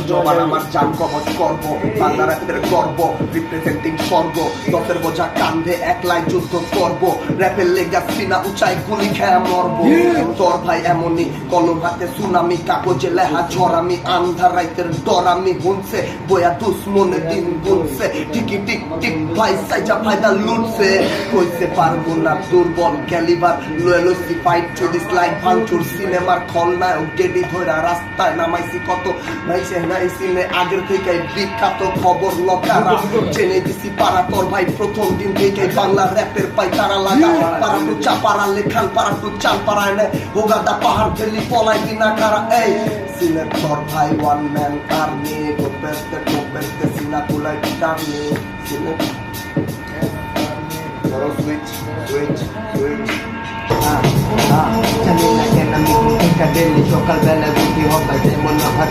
জবান আমার জান কবজ করব বাংলা র্যাপের গর্ব রিপ্রেজেন্টিং স্বর্গ দশের বোঝা কান্ধে একলাই যুদ্ধ করব র্যাপের লেগাসি না উঁচাই গুলি খেয়া মরব তোর ভাই এমনই কলম হাতে সুনামি কাগজে লেহা ঝরামি আন্ধার রাইতের ডরামি গুনছে বয়া দুশ্মনে দিন গুনছে টিকি টিক টিক ভাই সাইজা ফায়দা লুটছে কইতে পারবো না দুর্বল calibre loyalty fight to this life ভাঙচুর সিনেমার খলনায়ক ডেডি ধরা রাস্তায় নামাইছি কত আগের থেকে বিখ্যাত খবর লকারা জেনে দিছি পাড়া তোর ভাই প্রথম দিন থেকে বাংলা র্যাপের পাই তারা লাগা পাড়া টু চাপাড়া লেখান পাড়া টু চাল পাড়ায় নেয় হোগাদা পাহাড় ফেলি পলাই দিনা কারা এই সিলেট তোর ভাই ওয়ান ম্যান আর্মি গোপেস্তে সিনা কুলাই গিটার নিয়ে সিলেট সুইচ সুইচ সুইচ জানি না কেন আমি সকালবেলা দুটি হবে মনে হয়